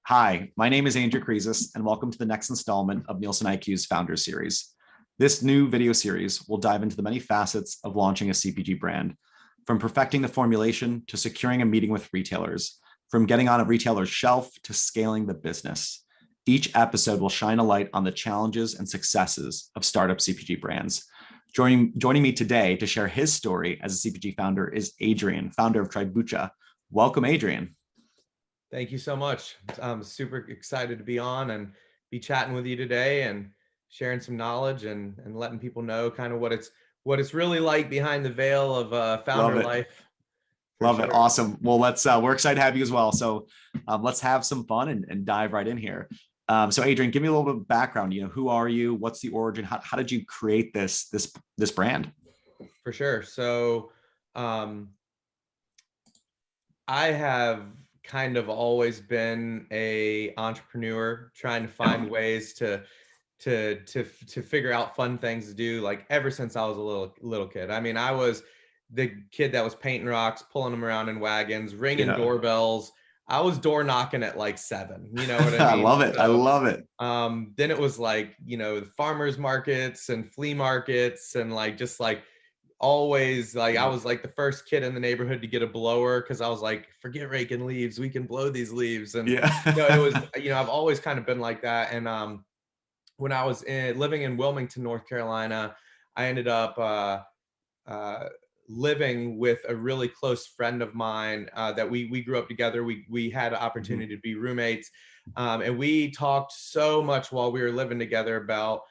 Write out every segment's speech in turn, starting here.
Hi, my name is Andrew Krisis, and welcome to the next installment of Nielsen IQ's Founder Series. This new video series will dive into the many facets of launching a CPG brand, from perfecting the formulation to securing a meeting with retailers, from getting on a retailer's shelf to scaling the business. Each episode will shine a light on the challenges and successes of startup CPG brands. Joining me today to share his story as a CPG founder is Adrian, founder of Tribucha. Welcome, Adrian. Thank you so much. I'm super excited to be on and be chatting with you today and sharing some knowledge and letting people know kind of what it's really like behind the veil of Love founder it. life. Love it. Awesome. Well, we're excited to have you as well. So let's have some fun and dive right in here. So Adrian, give me a little bit of background. Who are you? What's the origin? How did you create this brand? For sure. So I have kind of always been a entrepreneur trying to find ways to figure out fun things to do, like ever since I was a little kid. I mean, I was the kid that was painting rocks, pulling them around in wagons, ringing doorbells. I was door knocking at like 7, you know what I mean? I love it. So, I love it. then it was like, the farmers markets and flea markets and always like I was like the first kid in the neighborhood to get a blower because I was like, forget raking leaves, we can blow these leaves. And it was, I've always kind of been like that. And when I was living in Wilmington, North Carolina, I ended up living with a really close friend of mine that we grew up together. We had an opportunity to be roommates, and we talked so much while we were living together about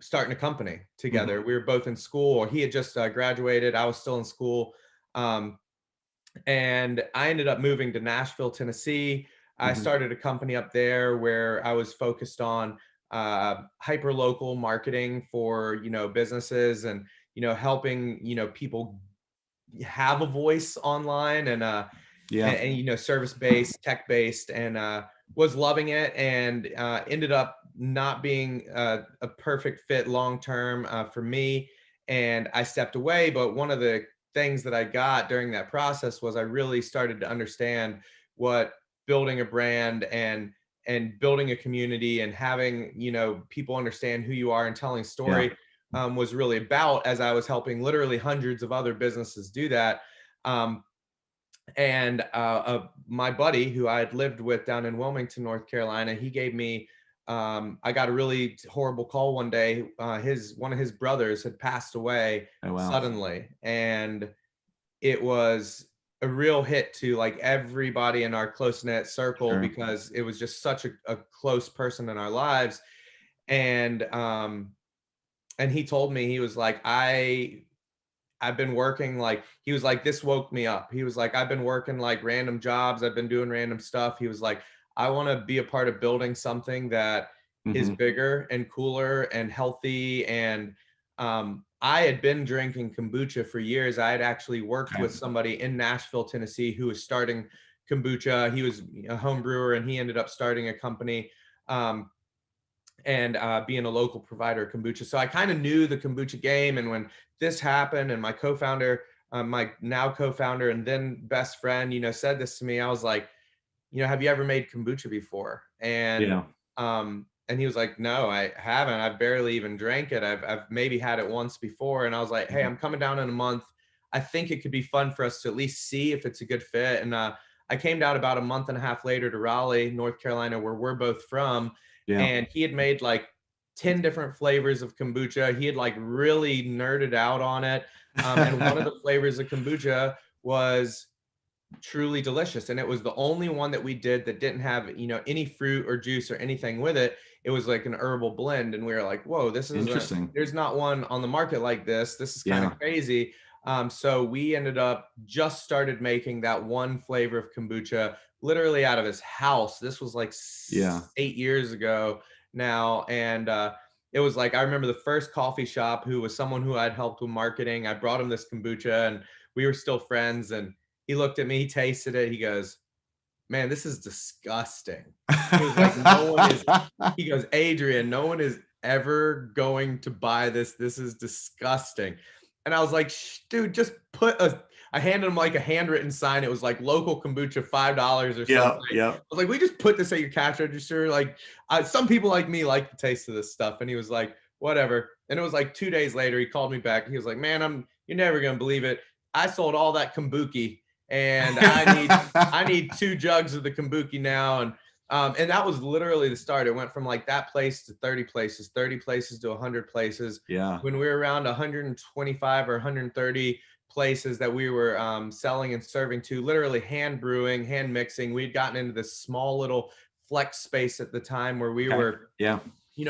starting a company together. We were both in school. He had just graduated. I was still in school. And I ended up moving to Nashville, Tennessee. I started a company up there where I was focused on hyper local marketing for, businesses and, helping, people have a voice online and service-based, tech-based, and was loving it, and ended up not being a perfect fit long-term for me. And I stepped away. But one of the things that I got during that process was I really started to understand what building a brand and building a community and having, people understand who you are and telling story was really about, as I was helping literally hundreds of other businesses do that. And my buddy who I had lived with down in Wilmington, North Carolina, he gave me, I got a really horrible call one day. One of his brothers had passed away suddenly. And it was a real hit to like everybody in our close knit circle because it was just such a close person in our lives. And he told me, he was like, I've been working, like, he was like, this woke me up. He was like, I've been working like random jobs. I've been doing random stuff. He was like, I want to be a part of building something that is bigger and cooler and healthy. And I had been drinking kombucha for years. I had actually worked with somebody in Nashville, Tennessee, who was starting kombucha. He was a home brewer, and he ended up starting a company. And being a local provider of kombucha. So I kind of knew the kombucha game. And when this happened and my co-founder, my now co-founder and then best friend, said this to me, I was like, have you ever made kombucha before? And he was like, no, I haven't. I've barely even drank it. I've maybe had it once before. And I was like, hey, I'm coming down in a month. I think it could be fun for us to at least see if it's a good fit. And I came down about a month and a half later to Raleigh, North Carolina, where we're both from. And he had made like 10 different flavors of kombucha. He had like really nerded out on it. And one of the flavors of kombucha was truly delicious. And it was the only one that we did that didn't have, any fruit or juice or anything with it. It was like an herbal blend. And we were like, whoa, this is interesting. There's not one on the market like this. This is kind of crazy. So we ended up just started making that one flavor of kombucha literally out of his house. This was like 8 years ago now. And it was like, I remember the first coffee shop who was someone who I'd helped with marketing. I brought him this kombucha and we were still friends. And he looked at me, he tasted it. He goes, man, this is disgusting. He was like, he goes, Adrian, no one is ever going to buy this. This is disgusting. And I was like, dude, just put I handed him like a handwritten sign. It was like local kombucha, $5 or something. Yeah. I was like, we just put this at your cash register. Like some people like me like the taste of this stuff. And he was like, whatever. And it was like 2 days later, he called me back. He was like, man, you're never going to believe it. I sold all that kombuki and I need 2 jugs of the kombuki now. And that was literally the start. It went from like that place to 30 places to 100 places. Yeah. When we were around 125 or 130 places that we were selling and serving to, literally hand brewing, hand mixing. We'd gotten into this small little flex space at the time where we were,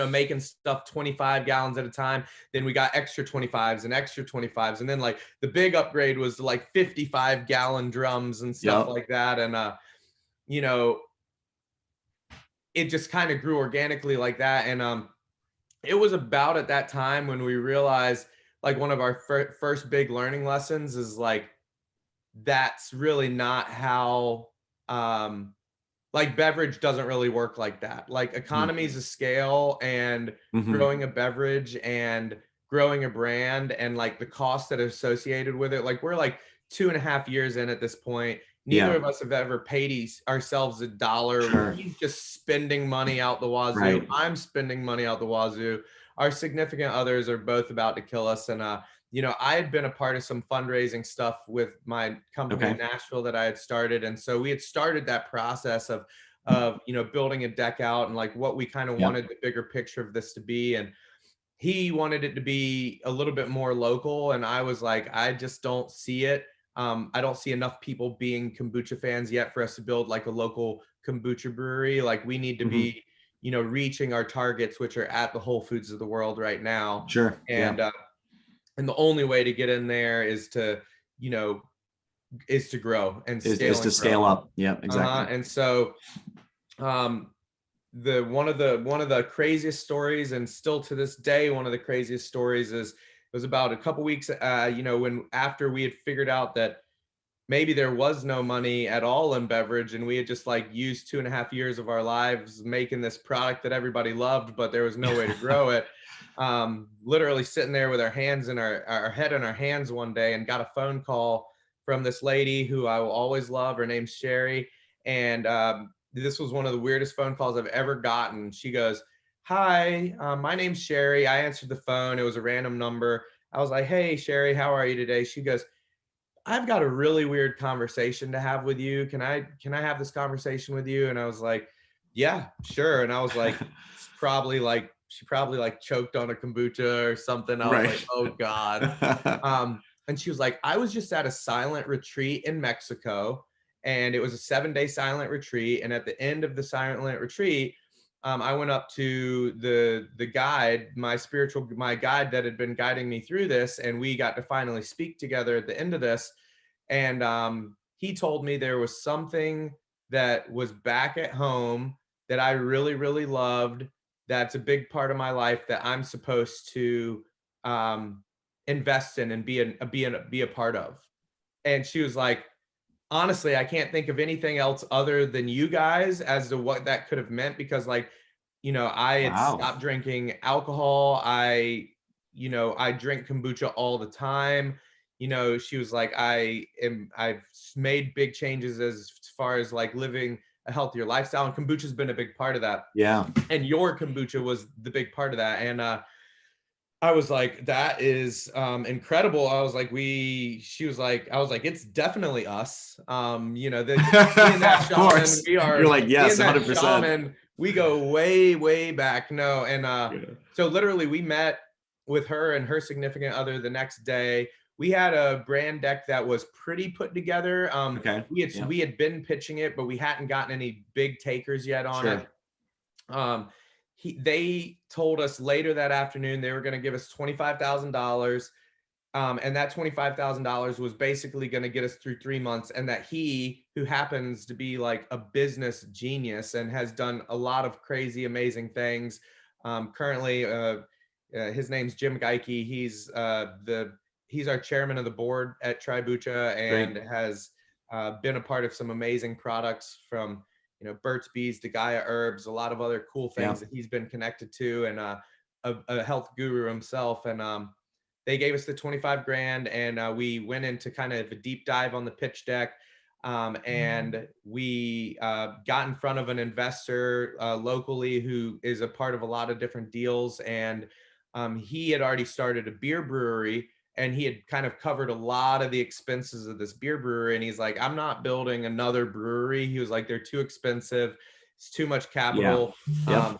making stuff 25 gallons at a time. Then we got extra 25s and extra 25s. And then like the big upgrade was like 55-gallon drums and stuff like that. And, it just kind of grew organically like that. And it was about at that time when we realized like one of our first big learning lessons is like, that's really not how, like beverage doesn't really work like that. Like economies of scale and growing a beverage and growing a brand and like the cost that are associated with it. Like we're like 2.5 years in at this point. Neither of us have ever paid ourselves $1. Sure. He's just spending money out the wazoo. Right. I'm spending money out the wazoo. Our significant others are both about to kill us. And, I had been a part of some fundraising stuff with my company in Nashville that I had started. And so we had started that process of building a deck out and like what we kind of wanted the bigger picture of this to be. And he wanted it to be a little bit more local. And I was like, I just don't see it. I don't see enough people being kombucha fans yet for us to build like a local kombucha brewery. Like we need to be, reaching our targets, which are at the Whole Foods of the world right now. Sure. And the only way to get in there is to, is to grow and scale up. Yeah, exactly. And so, one of the craziest stories, and still to this day, one of the craziest stories was about a couple weeks, when after we had figured out that maybe there was no money at all in beverage, and we had just like used 2.5 years of our lives making this product that everybody loved, but there was no way to grow it. Literally sitting there with our hands in our head in our hands one day, and got a phone call from this lady who I will always love. Her name's Sherry. And this was one of the weirdest phone calls I've ever gotten. She goes, hi, my name's Sherry. I answered the phone. It was a random number. I was like, hey, Sherry, how are you today? She goes, I've got a really weird conversation to have with you. Can I have this conversation with you? And I was like, yeah, sure. And I was like, she probably like choked on a kombucha or something. I was like, oh God. And she was like, I was just at a silent retreat in Mexico, and it was a 7-day silent retreat. And at the end of the silent retreat, I went up to the guide, my guide that had been guiding me through this, and we got to finally speak together at the end of this. And he told me there was something that was back at home that I really, really loved. That's a big part of my life that I'm supposed to invest in and be a part of. And she was like, honestly, I can't think of anything else other than you guys as to what that could have meant, because like, I had stopped drinking alcohol. I drink kombucha all the time. She was like, I've made big changes as far as like living a healthier lifestyle, and kombucha's been a big part of that. Yeah. And your kombucha was the big part of that. And I was like, that is incredible. I was like, I was like, it's definitely us. That of course. You're like, yes, 100%. Shaman, we go way, way back. No. And so literally we met with her and her significant other the next day. We had a brand deck that was pretty put together. We had been pitching it, but we hadn't gotten any big takers yet on it. They told us later that afternoon they were going to give us $25,000, and that $25,000 was basically going to get us through 3 months. And that he, who happens to be like a business genius and has done a lot of crazy, amazing things, currently, his name's Jim Geike. He's our chairman of the board at Tribucha, and has been a part of some amazing products from Burt's Bees to Gaia Herbs, a lot of other cool things that he's been connected to, and a health guru himself. And they gave us the 25 grand, and we went into kind of a deep dive on the pitch deck. And we got in front of an investor locally who is a part of a lot of different deals. And he had already started a beer brewery, and he had kind of covered a lot of the expenses of this beer brewery. And he's like, I'm not building another brewery. He was like, they're too expensive. It's too much capital. Yeah.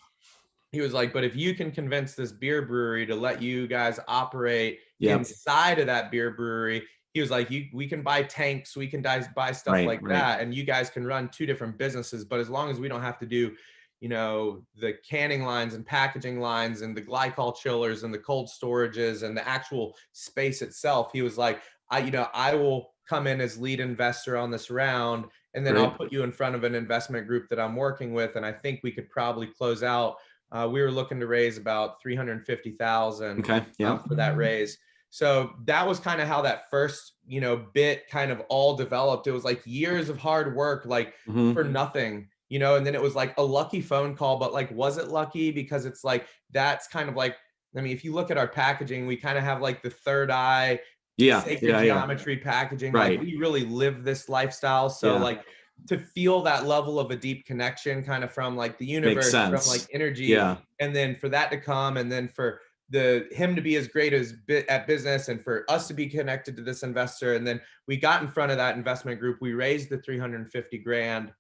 He was like, but if you can convince this beer brewery to let you guys operate Yep. inside of that beer brewery, he was like, we can buy tanks, we can buy stuff like that, and you guys can run two different businesses. But as long as we don't have to do, you know, the canning lines and packaging lines and the glycol chillers and the cold storages and the actual space itself, he was like, I will come in as lead investor on this round, and then I'll put you in front of an investment group that I'm working with, and I think we could probably close out. We were looking to raise about 350,000 for that raise. So that was kind of how that first, you know, bit kind of all developed. It was like years of hard work, like for nothing, you know, and then it was like a lucky phone call, but like, was it lucky? Because it's like, that's kind of like, I mean, if you look at our packaging, we kind of have like the third eye, sacred geometry packaging. Like we really live this lifestyle. So like to feel that level of a deep connection kind of from like the universe, from like energy, and then for that to come, and then for him to be as great as at business, and for us to be connected to this investor. And then we got in front of that investment group. We raised the 350 grand.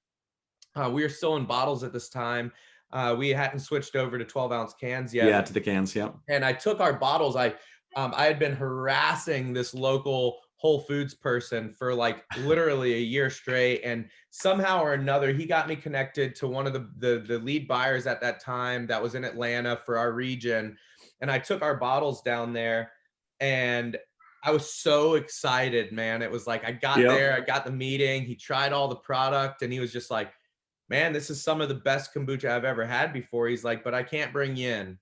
We were still in bottles at this time. We hadn't switched over to 12-ounce cans yet. Yeah, to the cans, And I took our bottles. I had been harassing this local Whole Foods person for like literally a year straight. And somehow or another, he got me connected to one of the lead buyers at that time that was in Atlanta for our region. And I took our bottles down there, and I was so excited, man. It was like, I got there, I got the meeting. He tried all the product, and he was just like, man, this is some of the best kombucha I've ever had before. He's like, but I can't bring you in.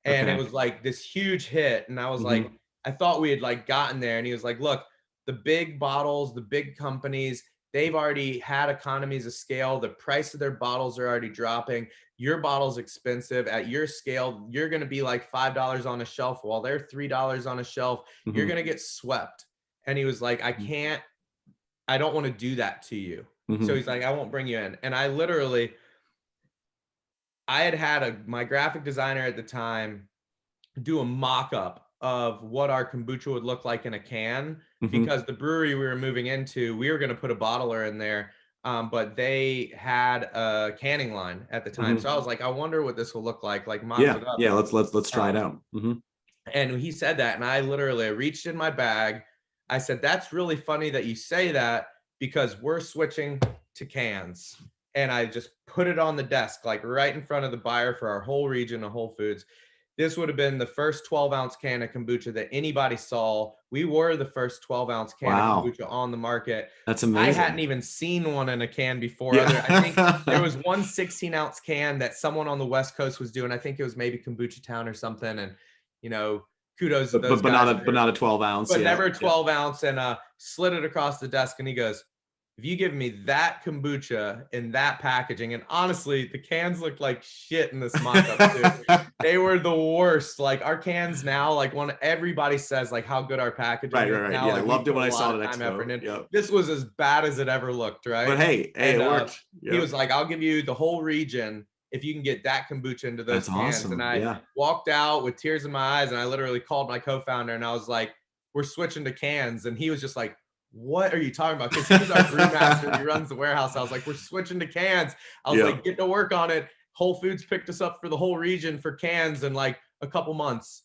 And it was like this huge hit. And I was like, I thought we had like gotten there. And he was like, look, the big bottles, the big companies, they've already had economies of scale. The price of their bottles are already dropping. Your bottle's expensive. At your scale, you're going to be like $5 on a shelf while they're $3 on a shelf. You're going to get swept. And he was like, I don't want to do that to you. So he's like, I won't bring you in. And I literally, I had my graphic designer at the time do a mock-up of what our kombucha would look like in a can, because the brewery we were moving into, we were going to put a bottler in there, but they had a canning line at the time. So I was like, I wonder what this will look like mock it up. Yeah, let's try it out. And he said that, and I literally reached in my bag. I said, that's really funny that you say that, because we're switching to cans. And I just put it on the desk, like right in front of the buyer for our whole region of Whole Foods. This would have been the first 12-ounce can of kombucha that anybody saw. We were the first 12-ounce can of kombucha on the market. That's amazing. I hadn't even seen one in a can before. I think there was one 16-ounce can that someone on the West Coast was doing. I think it was maybe Kombucha Town or something. And, you know, kudos to those guys. But not a 12-ounce. But never a 12-ounce, and slid it across the desk. And he goes, if you give me that kombucha in that packaging, and honestly, the cans looked like shit in this mock-up too. They were the worst. Like our cans now, like when everybody says like how good our packaging is now. Yeah, like, I loved it when I saw it at Expo. This was as bad as it ever looked, right? But hey, it worked. He was like, I'll give you the whole region if you can get that kombucha into those cans. Awesome. And I walked out with tears in my eyes, and I literally called my co-founder, and I was like, we're switching to cans. And he was just like, what are you talking about? Because he's our brewmaster. He runs the warehouse. I was like, we're switching to cans. I was like, get to work on it. Whole Foods picked us up for the whole region for cans in like a couple months,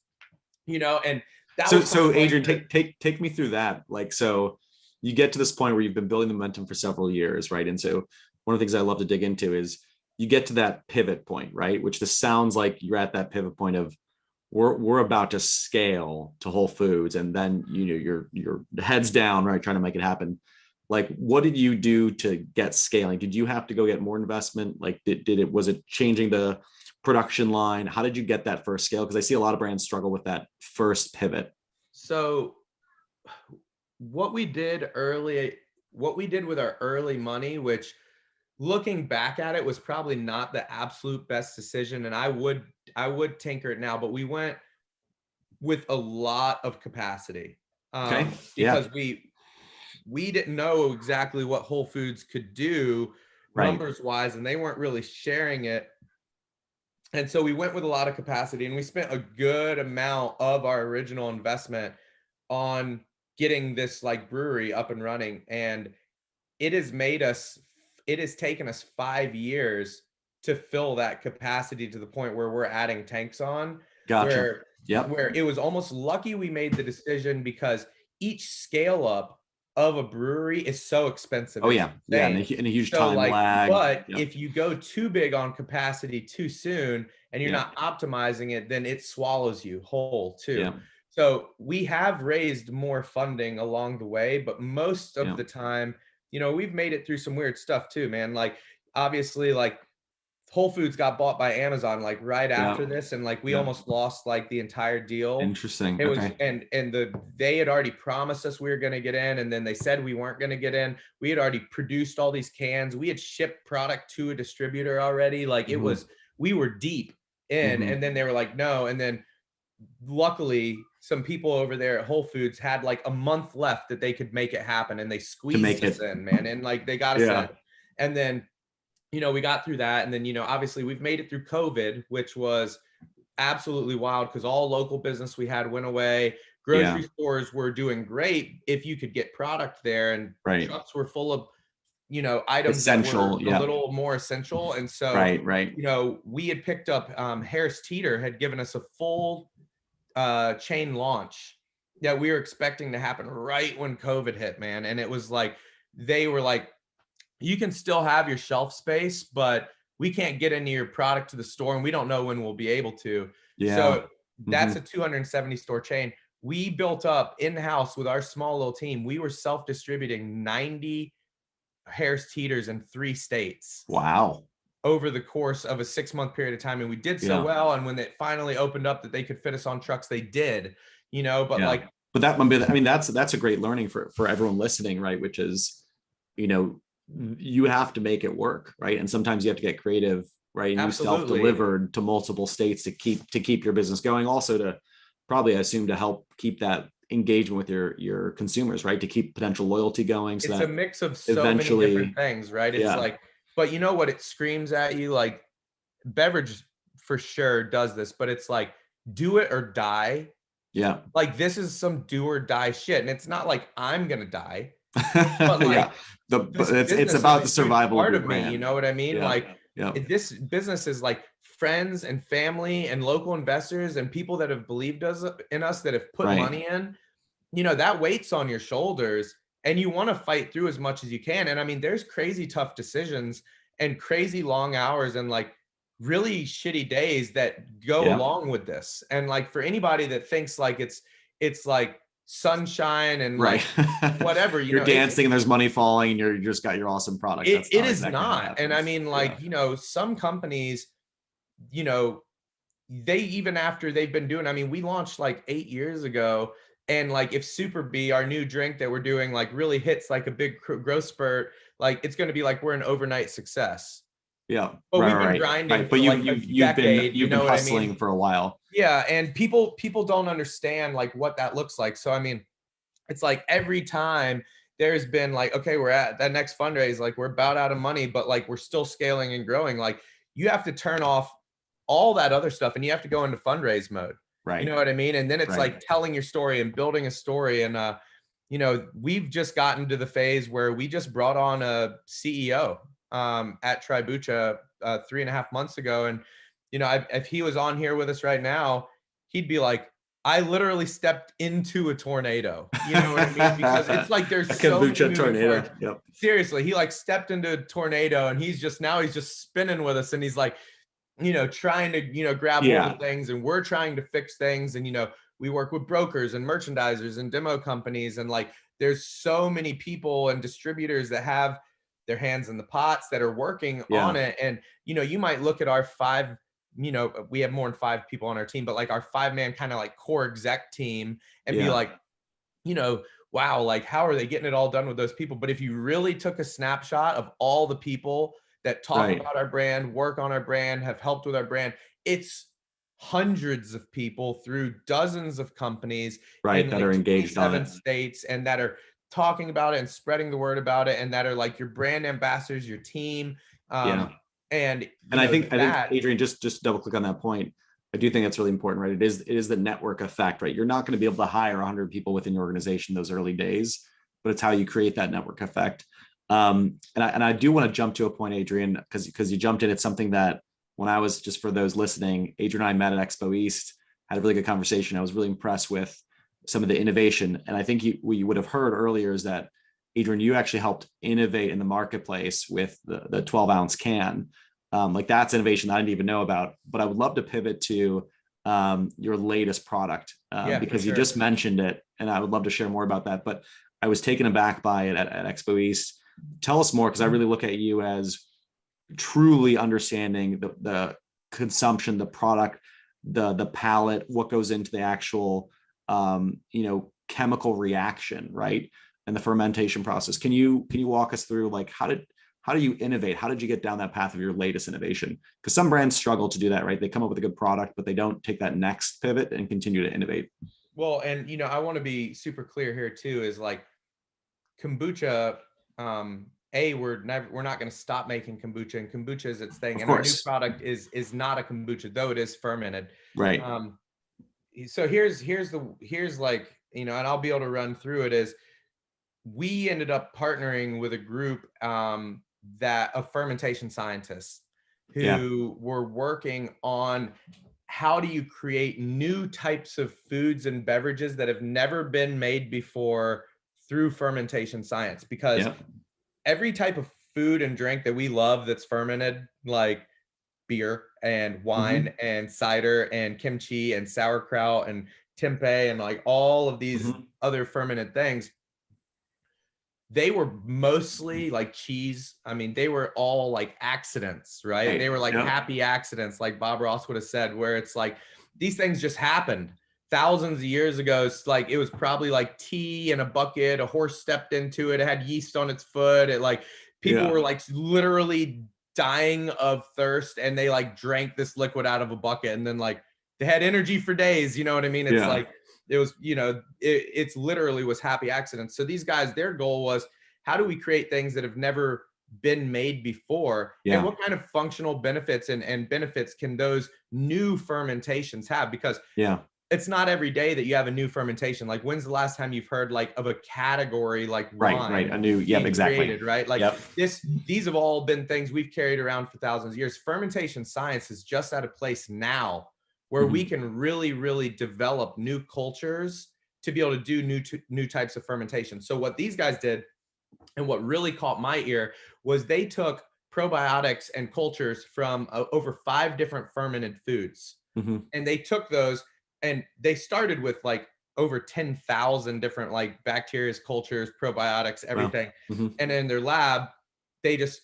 you know. And that so Adrian, take me through that. Like, so you get to this point where you've been building the momentum for several years, right? And so one of the things I love to dig into is you get to that pivot point, right? Which this sounds like you're at that pivot point of we're about to scale to Whole Foods, and then your head's down, right, trying to make it happen. Like, what did you do to get scaling? Did you have to go get more investment? Like, was it changing the production line? How did you get that first scale? Because I see a lot of brands struggle with that first pivot. So what we did with our early money, which looking back at it was probably not the absolute best decision, and I would tinker it now, but we went with a lot of capacity. Okay. Because we didn't know exactly what Whole Foods could do numbers wise, and they weren't really sharing it. And so we went with a lot of capacity, and we spent a good amount of our original investment on getting this like brewery up and running. And it has taken us 5 years to fill that capacity to the point where we're adding tanks on. Gotcha. Where it was almost lucky we made the decision, because each scale up of a brewery is so expensive. Oh yeah. Yeah. And a huge so time lag. But if you go too big on capacity too soon and you're not optimizing it, then it swallows you whole too. Yeah. So we have raised more funding along the way, but most of the time, you know, we've made it through some weird stuff too, man. Like obviously, like Whole Foods got bought by Amazon like right after this, and like we almost lost like the entire deal. Interesting. It was they had already promised us we were going to get in, and then they said we weren't going to get in. We had already produced all these cans. We had shipped product to a distributor already. Like it was, we were deep in, and then they were like, no. And then luckily some people over there at Whole Foods had like a month left that they could make it happen, and they squeezed us in, man. And like they got us in. And then, you know, we got through that. And then, you know, obviously we've made it through COVID, which was absolutely wild because all local business we had went away. Grocery stores were doing great if you could get product there, and trucks were full of, you know, items essential, that were a little more essential. And so, you know, we had picked up, Harris Teeter had given us a full chain launch that we were expecting to happen right when COVID hit, man. And it was like, they were like, you can still have your shelf space, but we can't get any of your product to the store, and we don't know when we'll be able to. So that's a 270 store chain. We built up in-house with our small little team. We were self-distributing 90 Harris Teeters in 3 states. Wow. Over the course of a 6-month period of time. And we did so well. And when it finally opened up that they could fit us on trucks, they did, you know, but like, but that, I mean, that's a great learning for everyone listening, right? Which is, you know, you have to make it work, right? And sometimes you have to get creative, right? And you self-delivered to multiple states to keep your business going. Also to probably, I assume, to help keep that engagement with your consumers, right? To keep potential loyalty going. So it's a mix of so many different things, right? It's like, but you know what it screams at you? Like beverage for sure does this, but it's like, do it or die. Yeah. Like this is some do or die shit. And it's not like I'm going to die. But like, it's about the survival part of me, you know what I mean? This business is like friends and family and local investors and people that have believed in us, that have put money in, you know, that weight's on your shoulders, and you want to fight through as much as you can. And I mean, there's crazy tough decisions and crazy long hours and like really shitty days that go along with this. And like for anybody that thinks like it's like sunshine and like whatever, you're dancing and there's money falling and you just got your awesome product. It is not. And I mean, like, you know, some companies, you know, they, even after they've been doing, I mean, we launched like 8 years ago, and like if Super B, our new drink that we're doing, like really hits like a big growth spurt, like it's going to be like we're an overnight success. Yeah. But we've been grinding but you've been hustling for a while. Yeah. And people don't understand like what that looks like. So I mean, it's like every time there's been like, okay, we're at that next fundraise, like we're about out of money, but like we're still scaling and growing. Like you have to turn off all that other stuff and you have to go into fundraise mode. Right. You know what I mean? And then it's like telling your story and building a story. And you know, we've just gotten to the phase where we just brought on a CEO at Tribucha 3.5 months ago. And, you know, if he was on here with us right now, he'd be like, I literally stepped into a tornado. You know what I mean? Because it's like there's so many tornado. Yep. Seriously, he like stepped into a tornado and he's just spinning with us. And he's like, you know, trying to, you know, grab hold of things, and we're trying to fix things. And, you know, we work with brokers and merchandisers and demo companies. And like, there's so many people and distributors that have their hands in the pots that are working on it. And, you know, you might look at our 5, you know, we have more than 5 people on our team, but like our 5-man kind of like core exec team, and be like, you know, wow, like how are they getting it all done with those people? But if you really took a snapshot of all the people that talk about our brand, work on our brand, have helped with our brand, it's hundreds of people through dozens of companies right, in that like are engaged on 27 it. states, and that are talking about it and spreading the word about it, and that are like your brand ambassadors, your team. Yeah. And And I think that, Adrian, just double click on that point. I do think that's really important, right? It is the network effect, right? You're not going to be able to hire 100 people within your organization those early days, but it's how you create that network effect. And I do want to jump to a point, Adrian, because you jumped in. It's something that when I was, just for those listening, Adrian and I met at Expo East, had a really good conversation. I was really impressed with some of the innovation. And I think what you would have heard earlier is that, Adrian, you actually helped innovate in the marketplace with the 12-ounce can. Like that's innovation I didn't even know about. But I would love to pivot to your latest product because you just mentioned it, and I would love to share more about that. But I was taken aback by it at Expo East. Tell us more, because I really look at you as truly understanding the consumption, the product, the palate, what goes into the actual chemical reaction, right? And the fermentation process. Can you walk us through, like, how do you innovate? How did you get down that path of your latest innovation? Because some brands struggle to do that, right? They come up with a good product, but they don't take that next pivot and continue to innovate. Well, and I want to be super clear here too, is like kombucha, we're not going to stop making kombucha, and kombucha is its thing. And our new product is not a kombucha, though it is fermented. Right. So here's like, and I'll be able to run through it, is we ended up partnering with a group of fermentation scientists who were working on how do you create new types of foods and beverages that have never been made before through fermentation science. Because every type of food and drink that we love that's fermented, like beer and wine and cider and kimchi and sauerkraut and tempeh and like all of these other fermented things, they were mostly like cheese. I mean, they were all like accidents, right? They were like happy accidents, like Bob Ross would have said, where it's like these things just happened thousands of years ago. It's like it was probably like tea in a bucket, a horse stepped into it, it had yeast on its foot, it like people were like literally dying of thirst, and they like drank this liquid out of a bucket, and then like they had energy for days. You know what I mean? It's like it was, it's literally was happy accidents. So these guys, their goal was, how do we create things that have never been made before? And what kind of functional benefits and benefits can those new fermentations have? Because it's not every day that you have a new fermentation. Like, when's the last time you've heard like of a category like wine a new created, right? Like these have all been things we've carried around for thousands of years. Fermentation science is just at a place now where we can really, really develop new cultures to be able to do new types of fermentation. So what these guys did, and what really caught my ear, was they took probiotics and cultures from over 5 different fermented foods. And they took those, and they started with like over 10,000 different like bacteria, cultures, probiotics, everything. And in their lab, they just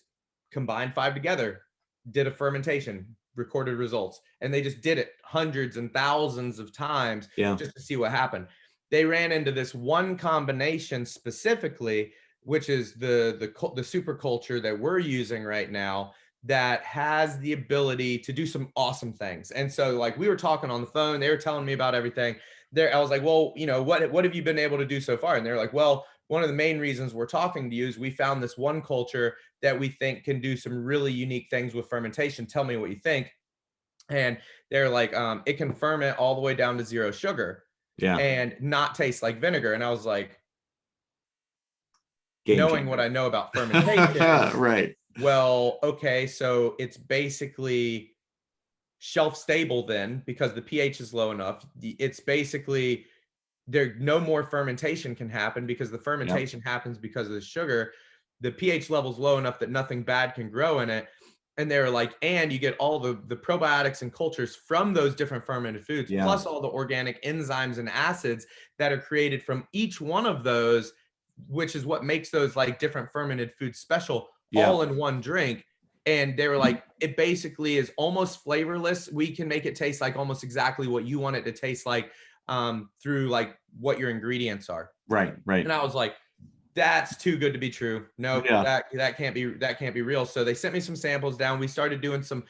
combined 5 together, did a fermentation, recorded results, and they just did it hundreds and thousands of times just to see what happened. They ran into this one combination specifically, which is the super culture that we're using right now, that has the ability to do some awesome things. And so like we were talking on the phone, they were telling me about everything there. I was like, well, what have you been able to do so far? And they're like, well, one of the main reasons we're talking to you is we found this one culture that we think can do some really unique things with fermentation. Tell me what you think. And they're like, it can ferment all the way down to 0 sugar and not taste like vinegar. And I was like, knowing what I know about fermentation, right. Well, okay, so it's basically shelf stable then, because the pH is low enough. It's basically no more fermentation can happen, because the fermentation happens because of the sugar. The pH level's low enough that nothing bad can grow in it. And they're like, and you get all the probiotics and cultures from those different fermented foods, plus all the organic enzymes and acids that are created from each one of those, which is what makes those like different fermented foods special, all in one drink. And they were like, it basically is almost flavorless. We can make it taste like almost exactly what you want it to taste like, through like what your ingredients are. Right. And I was like, that's too good to be true. No, that can't be real. So they sent me some samples down. We started doing some,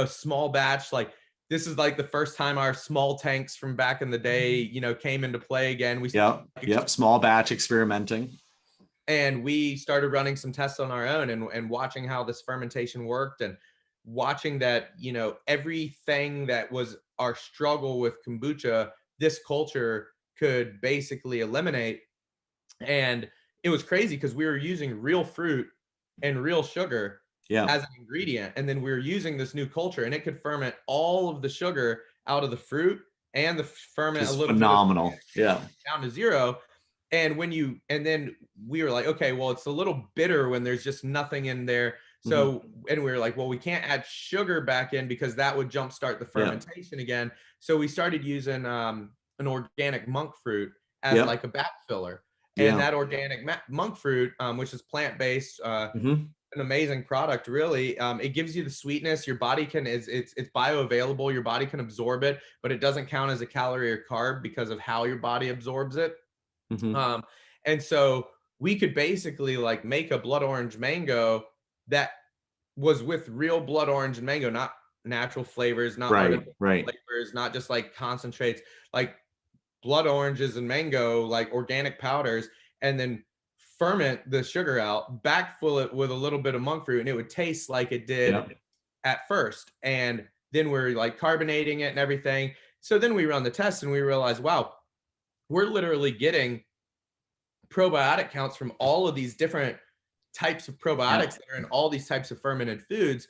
small batch. Like this is like the first time our small tanks from back in the day, you know, came into play again. Yep. Small batch experimenting. And we started running some tests on our own and watching how this fermentation worked, and watching that, you know, everything that was our struggle with kombucha, this culture could basically eliminate. And it was crazy because we were using real fruit and real sugar as an ingredient. And then we were using this new culture, and it could ferment all of the sugar out of the fruit and the ferment a little phenomenal. Bit down to zero. And then we were like, okay, well, it's a little bitter when there's just nothing in there. So, and we were like, well, we can't add sugar back in because that would jumpstart the fermentation again. So we started using an organic monk fruit as like a back filler. And that organic monk fruit, which is plant-based, an amazing product, really. It gives you the sweetness. Your body it's bioavailable. Your body can absorb it, but it doesn't count as a calorie or carb because of how your body absorbs it. And so we could basically like make a blood orange mango that was with real blood orange and mango, not natural flavors, not artificial flavors, not just like concentrates, like blood oranges and mango, like organic powders, and then ferment the sugar out, backfill it with a little bit of monk fruit, and it would taste like it did at first. And then we're like carbonating it and everything. So then we run the test and we realize, wow, we're literally getting probiotic counts from all of these different types of probiotics that are in all these types of fermented foods.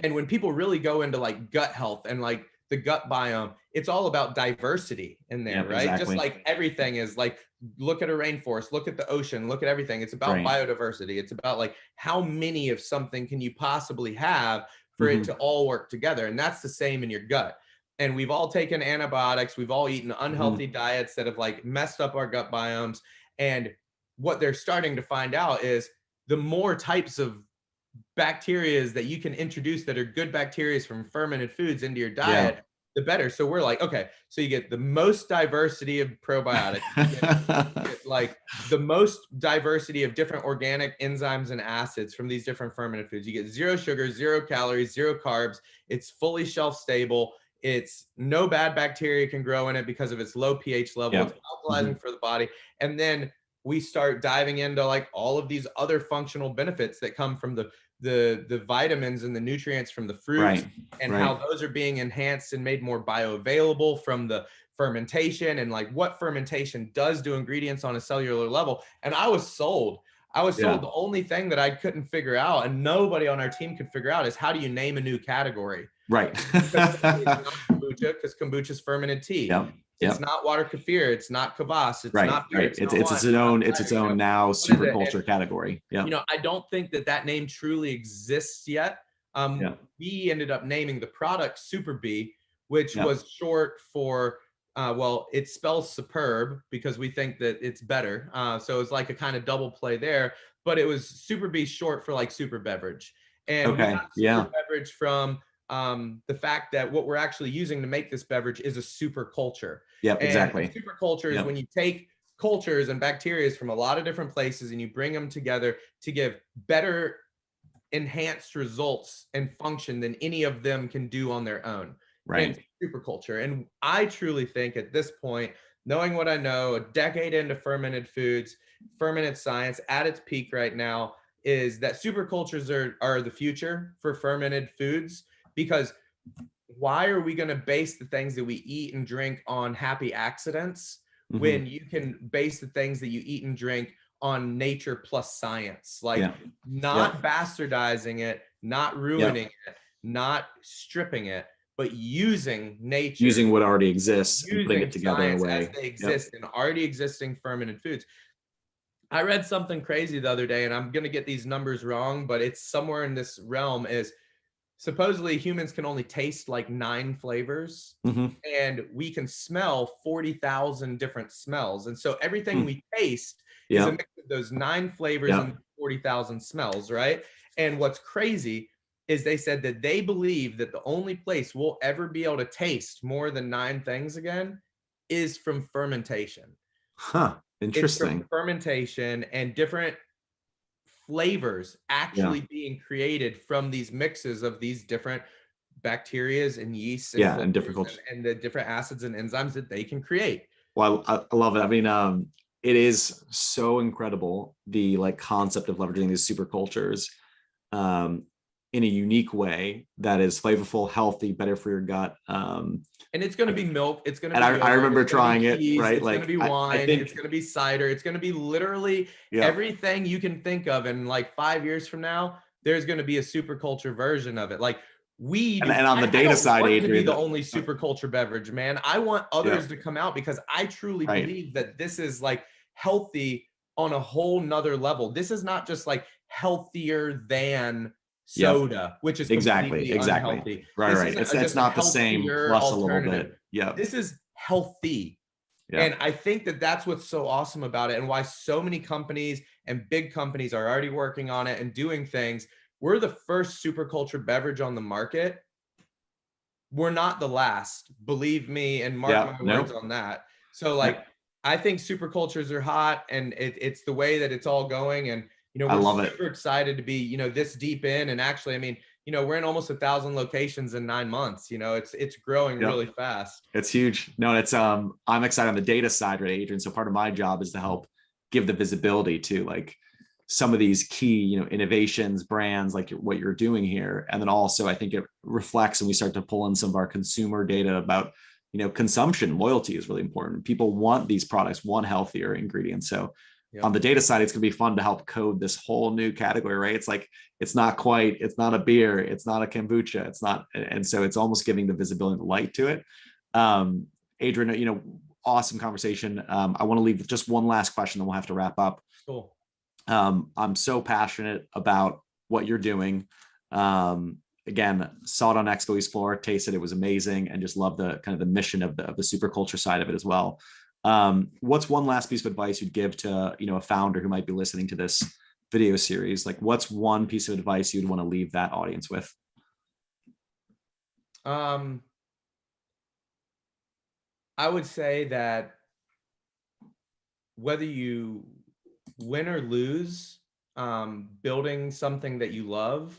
And when people really go into like gut health and like the gut biome, it's all about diversity in there, right? Exactly. Just like everything is like, look at a rainforest, look at the ocean, look at everything. It's about biodiversity. It's about like how many of something can you possibly have for it to all work together. And that's the same in your gut. And we've all taken antibiotics. We've all eaten unhealthy diets that have like messed up our gut biomes. And what they're starting to find out is the more types of bacteria that you can introduce that are good bacteria from fermented foods into your diet, the better. So we're like, okay, so you get the most diversity of probiotics, you get like the most diversity of different organic enzymes and acids from these different fermented foods. You get 0 sugar, 0 calories, 0 carbs. It's fully shelf stable. It's no bad bacteria can grow in it because of its low pH level. It's alkalizing for the body. And then we start diving into like all of these other functional benefits that come from the vitamins and the nutrients from the fruits, and how those are being enhanced and made more bioavailable from the fermentation, and like what fermentation does to ingredients on a cellular level. And I was sold. The only thing that I couldn't figure out, and nobody on our team could figure out, is how do you name a new category? Because kombucha is fermented tea. It's not water kefir. It's not kvass. It's not beer. It's its own now super culture category. You know, I don't think that name truly exists yet. We ended up naming the product Super Bee, which was short for well, it spells superb because we think that it's better. So it's like a kind of double play there, but it was Super Bee short for like super beverage. And we got super beverage from the fact that what we're actually using to make this beverage is a super culture. Super culture is when you take cultures and bacteria from a lot of different places and you bring them together to give better enhanced results and function than any of them can do on their own. In super culture. And I truly think at this point, knowing what I know, a decade into fermented foods, fermented science at its peak right now, is that super cultures are the future for fermented foods. Because why are we going to base the things that we eat and drink on happy accidents when you can base the things that you eat and drink on nature plus science? Like not bastardizing it, not ruining it, not stripping it, but using nature, using what already exists and putting it together in a way as they exist in already existing fermented foods. I read something crazy the other day, and I'm going to get these numbers wrong, but it's somewhere in this realm. Is supposedly humans can only taste like 9 flavors, and we can smell 40,000 different smells. And so everything we taste is a mix of those 9 flavors and 40,000 smells, right? And what's crazy is they said that they believe that the only place we'll ever be able to taste more than 9 things again is from fermentation. Interesting. It's from fermentation and different flavors actually being created from these mixes of these different bacterias and yeasts and different cultures and the different acids and enzymes that they can create. Well, I love it. I mean, it is so incredible, the like concept of leveraging these super cultures in a unique way that is flavorful, healthy, better for your gut. And it's going to be milk. It's going to and be yogurt, I remember trying cheese, it, right? It's going to be wine. I think, it's going to be cider. It's going to be literally everything you can think of. And like 5 years from now, there's going to be a super culture version of it. Like weed. And on the data side, Adrian, to be the only super culture beverage, man. I want others to come out because I truly believe that this is like healthy on a whole nother level. This is not just like healthier than soda, which is completely unhealthy. Right. It's not the same plus a little bit. Yeah. This is healthy. And I think that that's what's so awesome about it, and why so many companies and big companies are already working on it and doing things. We're the first super culture beverage on the market. We're not the last, believe me, and mark my words on that. So like, I think super cultures are hot, and it's the way that it's all going. And, you know, we're super excited to be, you know, this deep in. And actually, I mean, you know, we're in almost 1,000 locations in 9 months. You know, it's growing really fast. It's huge. No, it's I'm excited on the data side, right, Adrian? So part of my job is to help give the visibility to like some of these key, you know, innovations, brands, like what you're doing here. And then also I think it reflects, and we start to pull in some of our consumer data about, you know, consumption. Loyalty is really important. People want these products, want healthier ingredients. So on the data side, it's going to be fun to help code this whole new category, right? It's like, it's not a beer, it's not a kombucha, it's not. And so it's almost giving the visibility and the light to it. Adrian, you know, awesome conversation. I want to leave with just one last question, then we'll have to wrap up. Cool. I'm so passionate about what you're doing. Again, saw it on Expo East Florida, tasted it, was amazing, and just love the kind of the mission of the super culture side of it as well. What's one last piece of advice you'd give to, you know, a founder who might be listening to this video series? Like, what's one piece of advice you'd want to leave that audience with? I would say that whether you win or lose, building something that you love,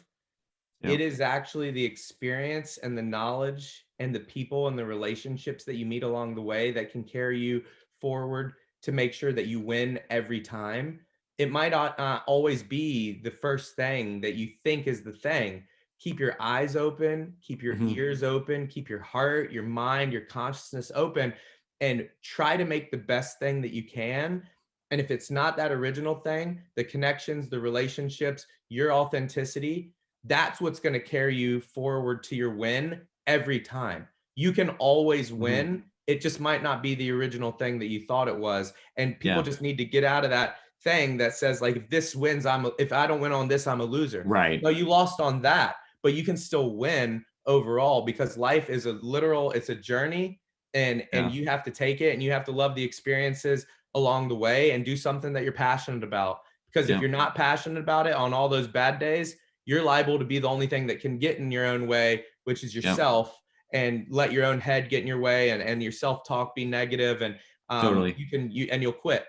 it is actually the experience and the knowledge and the people and the relationships that you meet along the way that can carry you forward to make sure that you win every time. It might not always be the first thing that you think is the thing. Keep your eyes open, keep your ears open, keep your heart, your mind, your consciousness open, and try to make the best thing that you can. And if it's not that original thing, the connections, the relationships, your authenticity, that's what's going to carry you forward to your win every time. You can always win. It just might not be the original thing that you thought it was. And people just need to get out of that thing that says like, if this wins, if I don't win on this, I'm a loser. Right. No, you lost on that, but you can still win overall, because life is it's a journey, and you have to take it, and you have to love the experiences along the way and do something that you're passionate about. Because if you're not passionate about it on all those bad days, you're liable to be the only thing that can get in your own way, which is yourself, and let your own head get in your way, and your self-talk be negative, and you'll quit,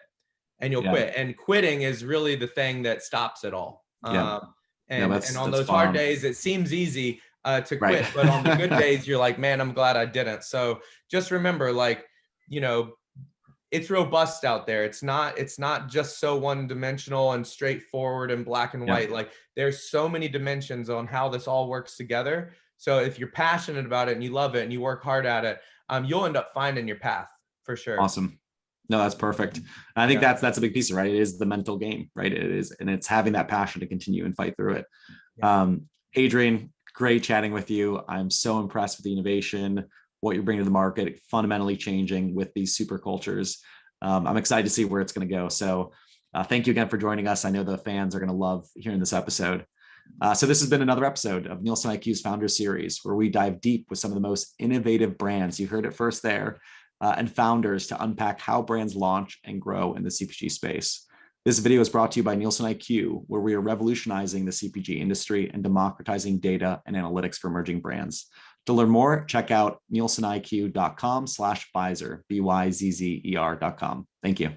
and quitting is really the thing that stops it all. And on those hard days, it seems easy to quit, but on the good days, you're like, man, I'm glad I didn't. So just remember, like, you know, it's robust out there. It's not just so one-dimensional and straightforward and black and white. Like, there's so many dimensions on how this all works together. So if you're passionate about it and you love it and you work hard at it, you'll end up finding your path for sure. Awesome. No, that's perfect. And I think that's a big piece of it, right? It is the mental game, right? It is, and it's having that passion to continue and fight through it. Adrian, great chatting with you. I'm so impressed with the innovation, what you're bringing to the market, fundamentally changing with these super cultures. I'm excited to see where it's going to go. So thank you again for joining us. I know the fans are going to love hearing this episode. So this has been another episode of Nielsen IQ's Founder Series, where we dive deep with some of the most innovative brands. You heard it first there, and founders to unpack how brands launch and grow in the CPG space. This video is brought to you by Nielsen IQ, where we are revolutionizing the CPG industry and democratizing data and analytics for emerging brands. To learn more, check out nielseniq.com/Byzzer, BYZZER.com. Thank you.